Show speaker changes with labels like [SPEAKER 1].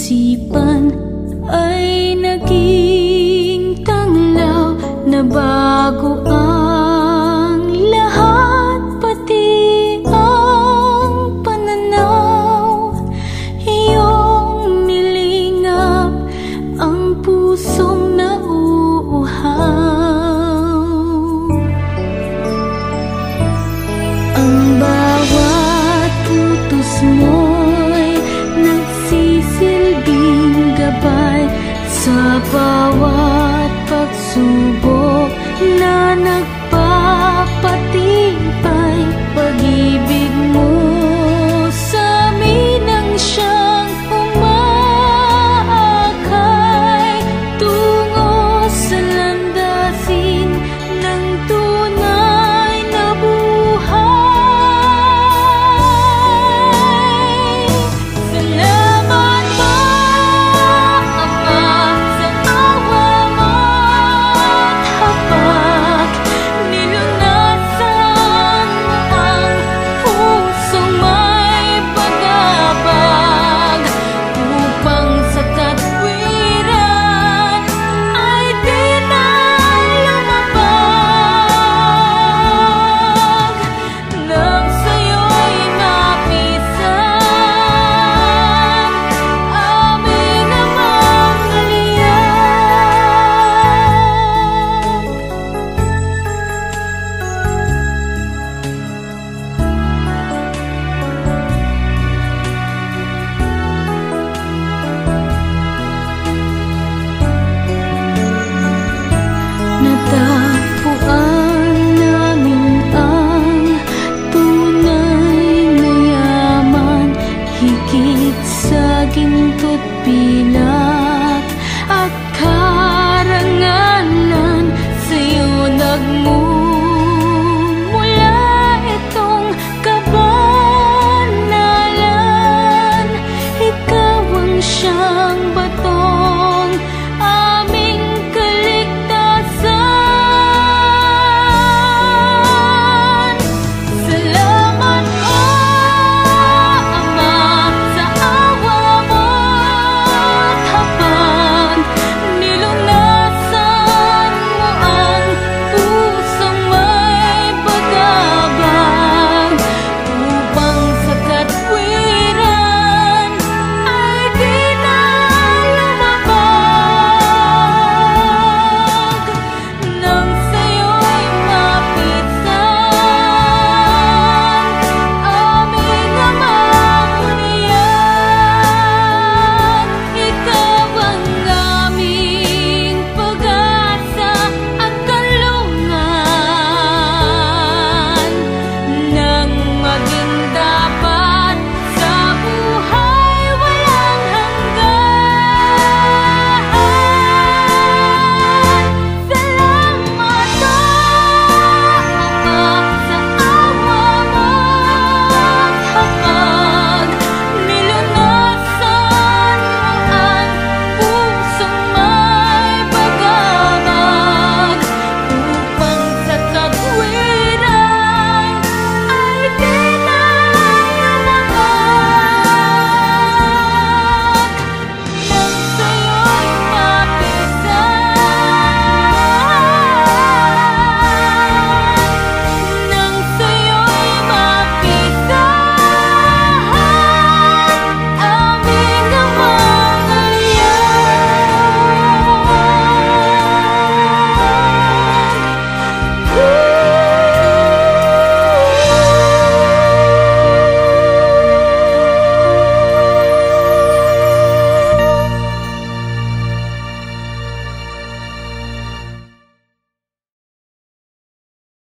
[SPEAKER 1] isipan ay naging tanglaw na bago ang lahat, pati ang pananaw. Iyong nilingap ang pusong nauuhaw. Ang bawat utos mo'y nagsisilbing gabay sa bawat pagsubok na nagpapatibay. Pag-ibig mo sa amin ang siyang umaakay tungo sa landasin ng tunay na buhay. Salamat po, Ama, sa awa mo't habag. Nilunasan mo ang pusong may pag-abag upang sa katwiran ay di na lumabag. Nang sa'yo'y napisan aming amang liyan. Natagpuan namin ang tunay na yaman, higit sa ginto't pilak at karangalan. Sa'yo nagmumula itong kabanalan. Ikaw ang siyang